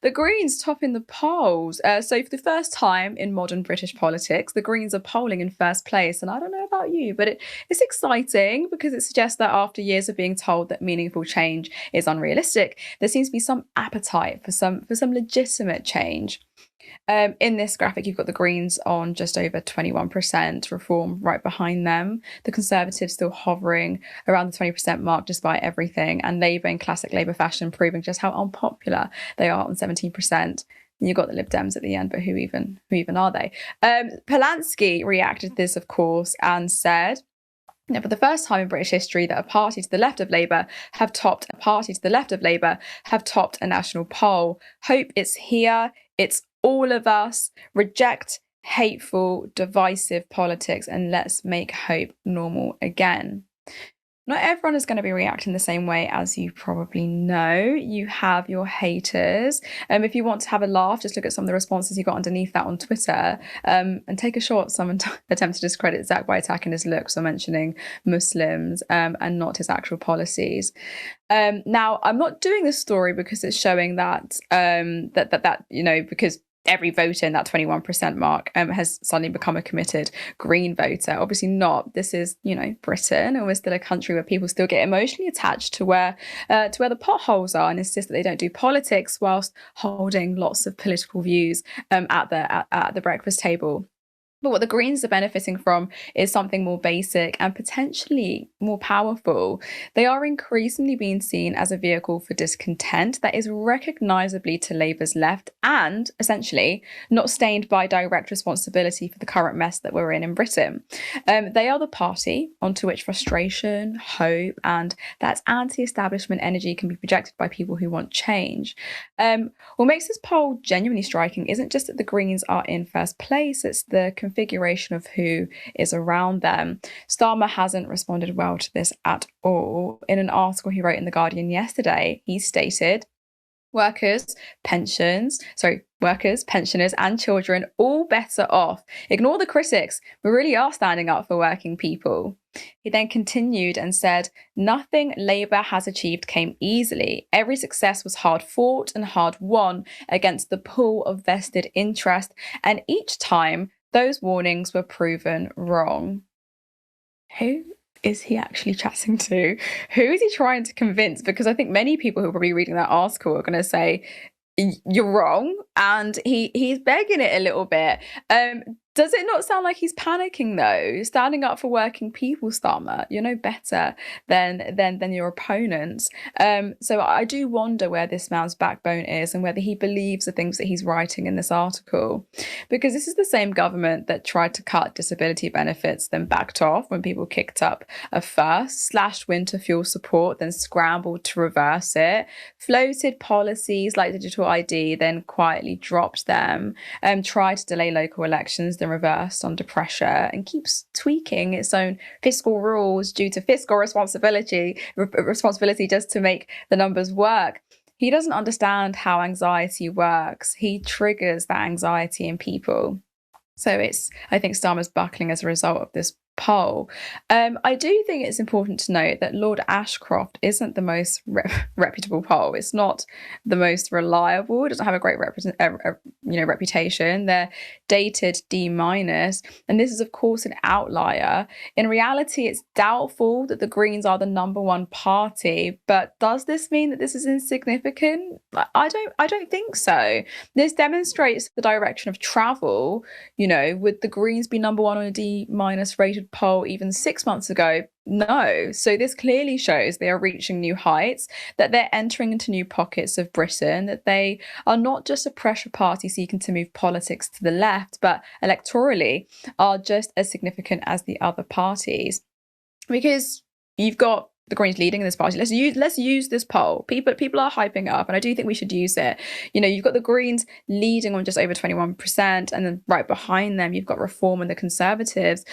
the Greens topping the polls. So for the first time in modern British politics, the Greens are polling in first place. And I don't know about you, but it's exciting because it suggests that after years of being told that meaningful change is unrealistic, there seems to be some appetite for some legitimate change. In this graphic, you've got the Greens on just over 21%, Reform right behind them, the Conservatives still hovering around the 20% mark despite everything, and Labour in classic Labour fashion proving just how unpopular they are on 17%. And you've got the Lib Dems at the end, but who even are they? Polanski reacted to this, of course, and said, now, for the first time in British history, that a party to the left of Labour have topped a national poll. Hope is here. It's all of us. Reject hateful, divisive politics and let's make hope normal again. Not everyone is going to be reacting the same way, as you probably know. You have your haters. If you want to have a laugh, just look at some of the responses you got underneath that on Twitter, and take a shot. Someone attempt to discredit Zach by attacking his looks or mentioning Muslims and not his actual policies. Now, I'm not doing this story because it's showing that because every voter in that 21% mark has suddenly become a committed Green voter. Obviously not. This is, Britain, and we're still a country where people still get emotionally attached to where the potholes are and insist that they don't do politics whilst holding lots of political views at the breakfast table. But what the Greens are benefiting from is something more basic and potentially more powerful. They are increasingly being seen as a vehicle for discontent that is recognisably to Labour's left and, essentially, not stained by direct responsibility for the current mess that we're in Britain. They are the party onto which frustration, hope, and that anti-establishment energy can be projected by people who want change. What makes this poll genuinely striking isn't just that the Greens are in first place, it's the configuration of who is around them. Starmer hasn't responded well to this at all. In an article he wrote in The Guardian yesterday, he stated, workers, pensioners and children all better off. Ignore the critics. We really are standing up for working people. He then continued and said, nothing Labour has achieved came easily. Every success was hard fought and hard won against the pool of vested interest. And each time those warnings were proven wrong. Who is he actually chatting to? Who is he trying to convince? Because I think many people who are probably reading that article are going to say, you're wrong. And he's begging it a little bit. Does it not sound like he's panicking though? Standing up for working people, Starmer, you're no better than your opponents. So I do wonder where this man's backbone is and whether he believes the things that he's writing in this article. Because this is the same government that tried to cut disability benefits, then backed off when people kicked up a fuss, slashed winter fuel support, then scrambled to reverse it, floated policies like digital ID, then quietly dropped them, tried to delay local elections, then reversed under pressure, and keeps tweaking its own fiscal rules due to fiscal responsibility just to make the numbers work. He doesn't understand how anxiety works. He triggers that anxiety in people. So I think Starmer's buckling as a result of this poll. I do think it's important to note that Lord Ashcroft isn't the most reputable poll. It's not the most reliable. It doesn't have a great reputation. They're dated D-, and this is of course an outlier. In reality, it's doubtful that the Greens are the number one party. But does this mean that this is insignificant? I don't think so. This demonstrates the direction of travel. Would the Greens be number one on a D- rated poll even 6 months ago? No. So this clearly shows they are reaching new heights, that they're entering into new pockets of Britain, that they are not just a pressure party seeking to move politics to the left, but electorally are just as significant as the other parties. Because you've got the Greens leading in this party. Let's use this poll. People are hyping up, and I do think we should use it. You've got the Greens leading on just over 21%, and then right behind them, you've got Reform and the Conservatives.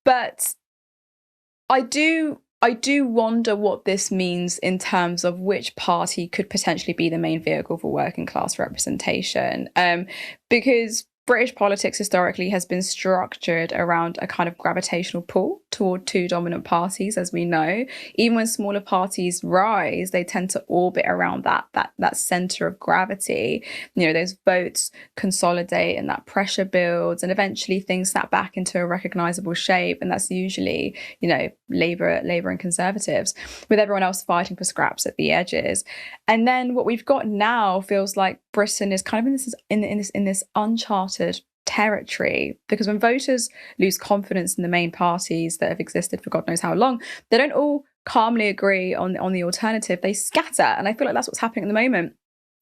But I do wonder what this means in terms of which party could potentially be the main vehicle for working class representation. Because British politics historically has been structured around a kind of gravitational pull toward two dominant parties, as we know. Even when smaller parties rise, they tend to orbit around that center of gravity. You know, those votes consolidate and that pressure builds, and eventually things snap back into a recognizable shape. And that's usually, you know, Labour and Conservatives, with everyone else fighting for scraps at the edges. And then what we've got now feels like Britain is kind of in this uncharted territory, because when voters lose confidence in the main parties that have existed for God knows how long, they don't all calmly agree on the alternative. They scatter, and I feel like that's what's happening at the moment.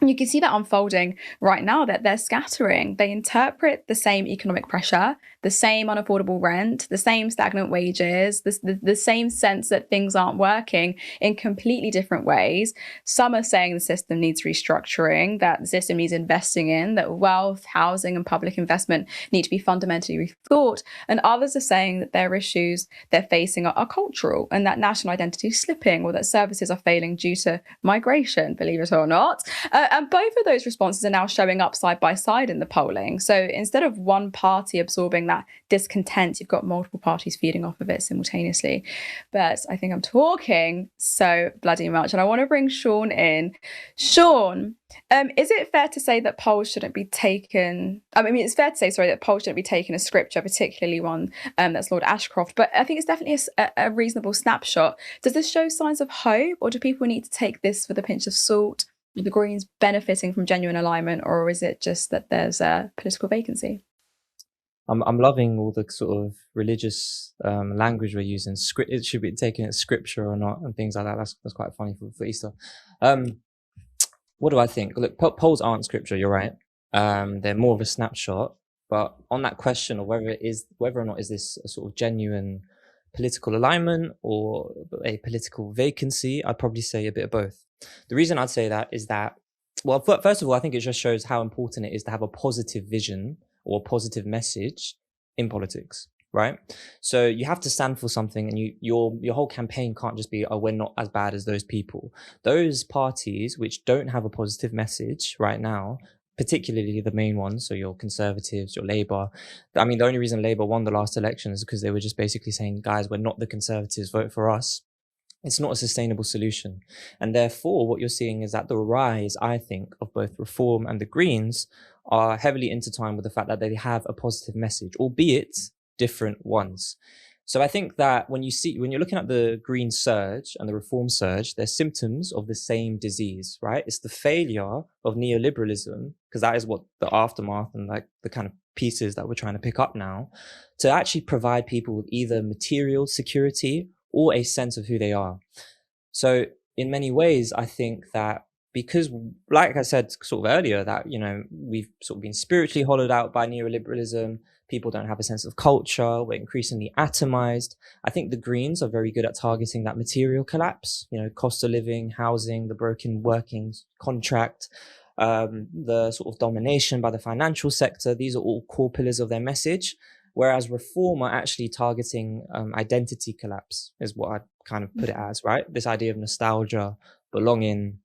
You can see that unfolding right now, that they're scattering. They interpret the same economic pressure, the same unaffordable rent, the same stagnant wages, the same sense that things aren't working in completely different ways. Some are saying the system needs restructuring, that the system needs investing in, that wealth, housing, and public investment need to be fundamentally rethought. And others are saying that their issues they're facing are cultural, and that national identity is slipping, or that services are failing due to migration, believe it or not. And both of those responses are now showing up side by side in the polling. So instead of one party absorbing that discontent, you've got multiple parties feeding off of it simultaneously. But I think I'm talking so bloody much, and I want to bring Sean in. Sean, is it fair to say that polls shouldn't be taken? I mean, it's fair to say, sorry, that polls shouldn't be taken as scripture, particularly one that's Lord Ashcroft. But I think it's definitely a reasonable snapshot. Does this show signs of hope, or do people need to take this with a pinch of salt? Are the Greens benefiting from genuine alignment, or is it just that there's a political vacancy? I'm loving all the sort of religious language we're using. It should be taken as scripture or not, and things like that. That's quite funny for Easter. What do I think? Look, polls aren't scripture. You're right. They're more of a snapshot. But on that question of whether or not is this a sort of genuine political alignment or a political vacancy, I'd probably say a bit of both. The reason I'd say that is that, well, first of all, I think it just shows how important it is to have a positive vision or a positive message in politics, right? So you have to stand for something, and your whole campaign can't just be, oh, we're not as bad as those people. Those parties which don't have a positive message right now, particularly the main ones, so your Conservatives, your Labour. I mean, the only reason Labour won the last election is because they were just basically saying, guys, we're not the Conservatives, vote for us. It's not a sustainable solution. And therefore, what you're seeing is that the rise, I think, of both Reform and the Greens are heavily intertwined with the fact that they have a positive message, albeit different ones. So I think that when you're looking at the Green surge and the Reform surge, they're symptoms of the same disease, right? It's the failure of neoliberalism, because that is what the aftermath and like the kind of pieces that we're trying to pick up now, to actually provide people with either material security or a sense of who they are. So in many ways, I think that because, like I said sort of earlier, that, you know, we've sort of been spiritually hollowed out by neoliberalism, people don't have a sense of culture, we're increasingly atomized. I think the Greens are very good at targeting that material collapse, you know, cost of living, housing, the broken working contract, the sort of domination by the financial sector. These are all core pillars of their message. Whereas Reform are actually targeting identity collapse, is what I'd kind of put it as, right? This idea of nostalgia, belonging,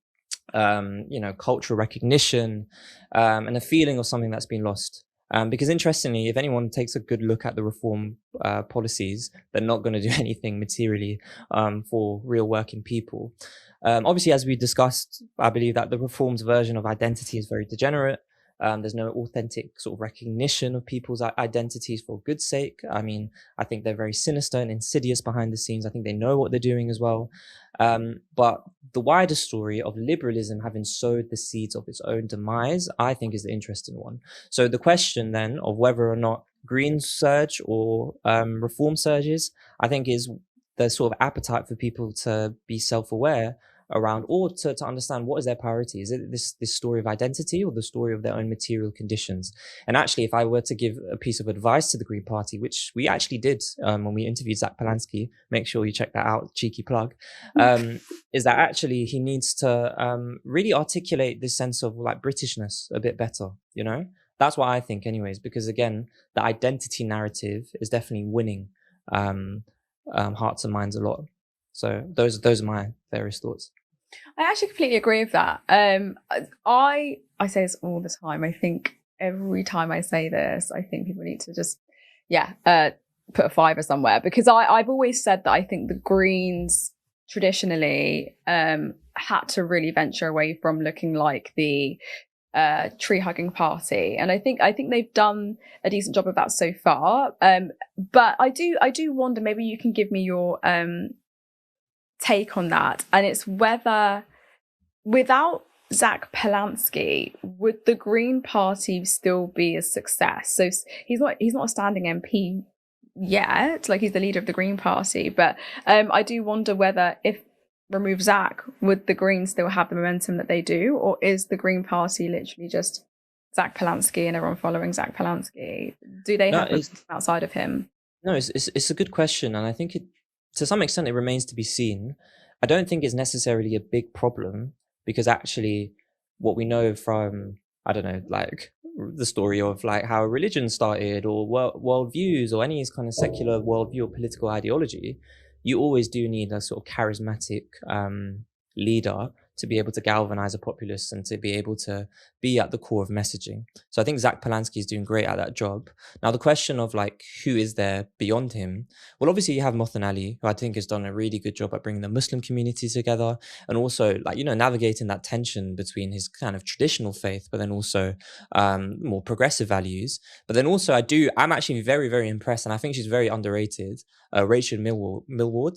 you know, cultural recognition, and a feeling of something that's been lost. Because interestingly, if anyone takes a good look at the Reform policies, they're not going to do anything materially for real working people. Obviously, as we discussed, I believe that the Reform's version of identity is very degenerate. There's no authentic sort of recognition of people's identities for good's sake. I mean, I think they're very sinister and insidious behind the scenes. I think they know what they're doing as well. But the wider story of liberalism having sowed the seeds of its own demise, I think is the interesting one. So the question then of whether or not Green surge or Reform surges, I think is the sort of appetite for people to be self-aware around, or to understand what is their priority. Is it this story of identity or the story of their own material conditions? And actually, if I were to give a piece of advice to the Green Party, which we actually did when we interviewed Zach Polanski, make sure you check that out, cheeky plug, is that actually he needs to really articulate this sense of like Britishness a bit better, you know? That's what I think anyways, because again, the identity narrative is definitely winning hearts and minds a lot. So those are my various thoughts. I actually completely agree with that. I say this all the time. I think every time I say this, I think people need to just, put a fiver somewhere, because I've always said that I think the Greens traditionally had to really venture away from looking like the tree hugging party, and I think they've done a decent job of that so far. But I do wonder, maybe you can give me your take on that, and it's whether, without Zach Polansky, would the Green Party still be a success? So he's not a standing MP yet, like he's the leader of the Green Party, but I do wonder whether, if remove Zach, would the Greens still have the momentum that they do, or is the Green Party literally just Zach Polansky and everyone following Zach Polansky? Do they No, have momentum outside of him? no, it's a good question, and I think to some extent it remains to be seen. I don't think it's necessarily a big problem, because actually, what we know from, I don't know, like the story of like how religion started, or worldviews, or any kind of secular worldview or political ideology, you always do need a sort of charismatic leader to be able to galvanize a populace and to be able to be at the core of messaging. So I think Zach Polansky is doing great at that job. Now, the question of like, who is there beyond him? Well, obviously you have Mothin Ali, who I think has done a really good job at bringing the Muslim community together, and also like, navigating that tension between his kind of traditional faith, but then also more progressive values. But then also I'm actually very, very impressed, and I think she's very underrated, Rachel Millward.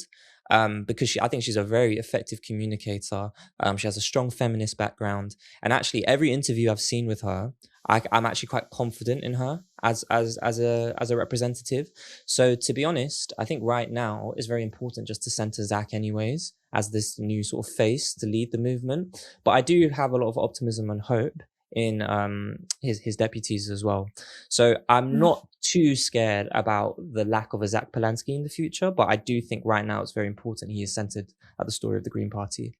Because I think she's a very effective communicator. She has a strong feminist background, and actually every interview I've seen with her, I'm actually quite confident in her as a representative. So to be honest, I think right now it's very important just to center Zach anyways as this new sort of face to lead the movement. But I do have a lot of optimism and hope in his deputies as well. So I'm not too scared about the lack of a Zach Polansky in the future, but I do think right now it's very important he is centered at the story of the Green Party.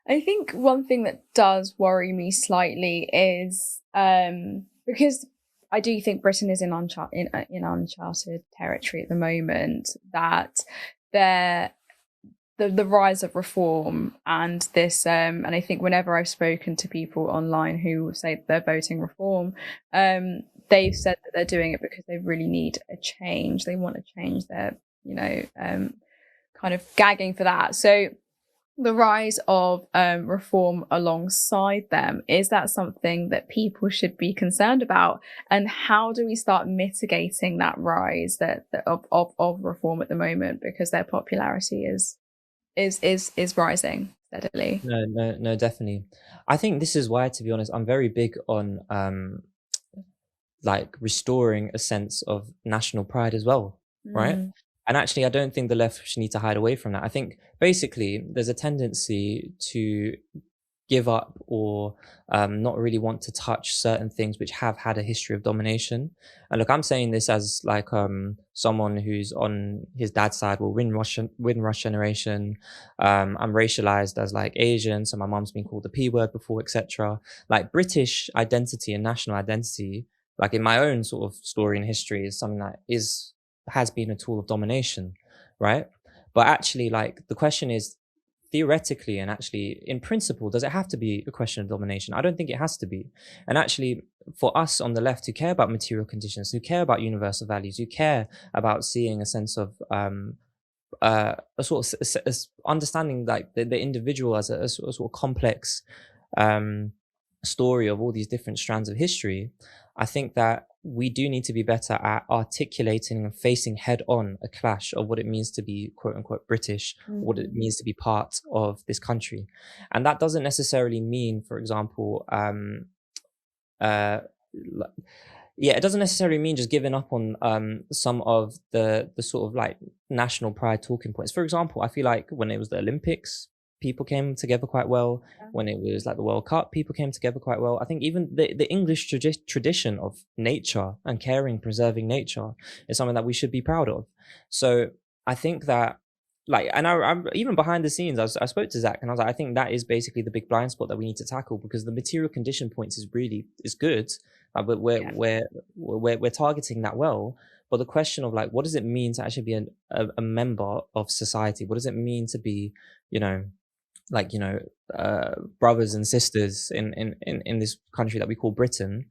I think one thing that does worry me slightly is because I do think Britain is in uncharted territory at the moment, that there the rise of reform and this and I think whenever I've spoken to people online who say they're voting reform, they've said that they're doing it because they really need a change. They want to change. Their kind of gagging for that. So the rise of reform alongside them, is that something that people should be concerned about? And how do we start mitigating that rise of reform at the moment, because their popularity is rising steadily? No, definitely. I think this is why, to be honest, I'm very big on like restoring a sense of national pride as well, right? And actually, I don't think the left should need to hide away from that. I think basically there's a tendency to give up or not really want to touch certain things which have had a history of domination. And look, I'm saying this as like someone who's on his dad's side, will win Rush generation. I'm racialized as like Asian, so my mom's been called the P word before, etc. Like British identity and national identity, like in my own sort of story and history, is something that has been a tool of domination, right? But actually, like the question is, theoretically and actually in principle, does it have to be a question of domination? I don't think it has to be. And actually, for us on the left who care about material conditions, who care about universal values, who care about seeing a sense of a sort of understanding like the individual as a sort of complex story of all these different strands of history, I think that we do need to be better at articulating and facing head on a clash of what it means to be quote unquote British, what it means to be part of this country. And that doesn't necessarily mean, for example, it doesn't necessarily mean just giving up on some of the sort of like national pride talking points. For example, I feel like when it was the Olympics, people came together quite well. When it was like the World Cup, people came together quite well. I think even the English tradition of nature and caring, preserving nature is something that we should be proud of. So I think that, like, and I'm even behind the scenes, I spoke to Zach and I was like, I think that is basically the big blind spot that we need to tackle, because the material condition points is good, but we're targeting that well. But the question of like, what does it mean to actually be a member of society? What does it mean to be, brothers and sisters in this country that we call Britain?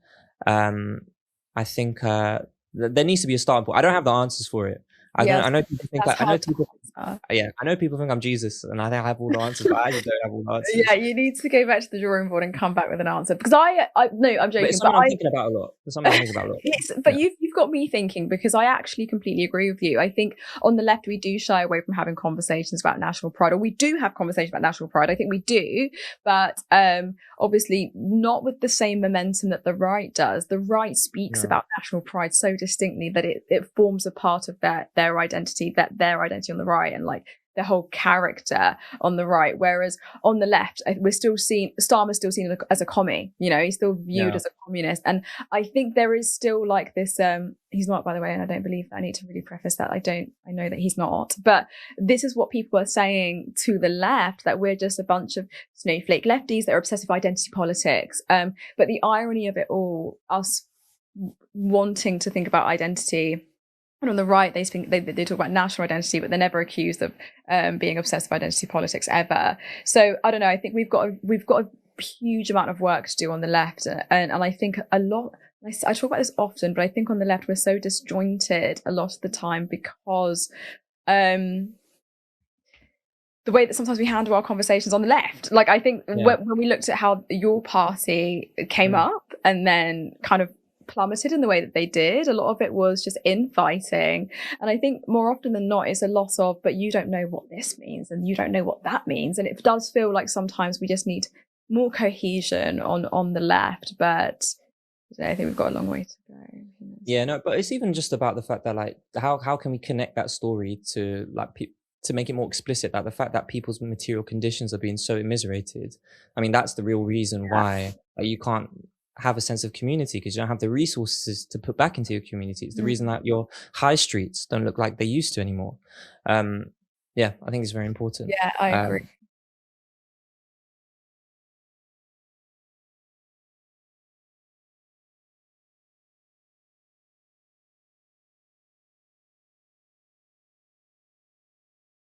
I think there needs to be a starting point. I don't have the answers for it. Yes, I know people think that's I know hard to people. answer. Yeah, I know people think I'm Jesus, and I think I have all the answers, but I just don't have all the Yeah, answers. you need to go back to the drawing board and come back with an answer, because no, I'm But it's joking, but something I'm thinking about a lot. It's something I'm thinking about a lot. but Yeah. you've got me thinking, because I actually completely agree with you. I think on the left we do shy away from having conversations about national pride, or we do have conversations about national pride. I think we do, but obviously not with the same momentum that the right does. The right speaks No. about national pride so distinctly that it forms a part of their identity, that their identity on the right, and like their whole character on the right. Whereas on the left, we're still seen, Starmer's still seen as a commie, you know, he's still viewed Yeah. as a communist. And I think there is still like this, he's not, by the way, and I don't believe that. I need to really preface that. I know that he's not, but this is what people are saying to the left, that we're just a bunch of snowflake lefties that are obsessed with identity politics. But the irony of it all, us wanting to think about identity, and on the right, they talk about national identity, but they're never accused of being obsessed with identity politics ever. So I don't know. I think we've got a huge amount of work to do on the left, and I think a lot. I talk about this often, but I think on the left we're so disjointed a lot of the time, because the way that sometimes we handle our conversations on the left. Like, I think when we looked at how your party came up and then kind of plummeted in the way that they did, a lot of it was just infighting. And I think more often than not, it's a lot of, but you don't know what this means and you don't know what that means. And it does feel like sometimes we just need more cohesion on the left, but I think we've got a long way to go. Yeah, no, but it's even just about the fact that, like, how can we connect that story to, like, to make it more explicit, that the fact that people's material conditions are being so immiserated. I mean, that's the real reason why you can't have a sense of community, because you don't have the resources to put back into your community. It's the reason that your high streets don't look like they used to anymore. Yeah, I think it's very important. Yeah, I agree.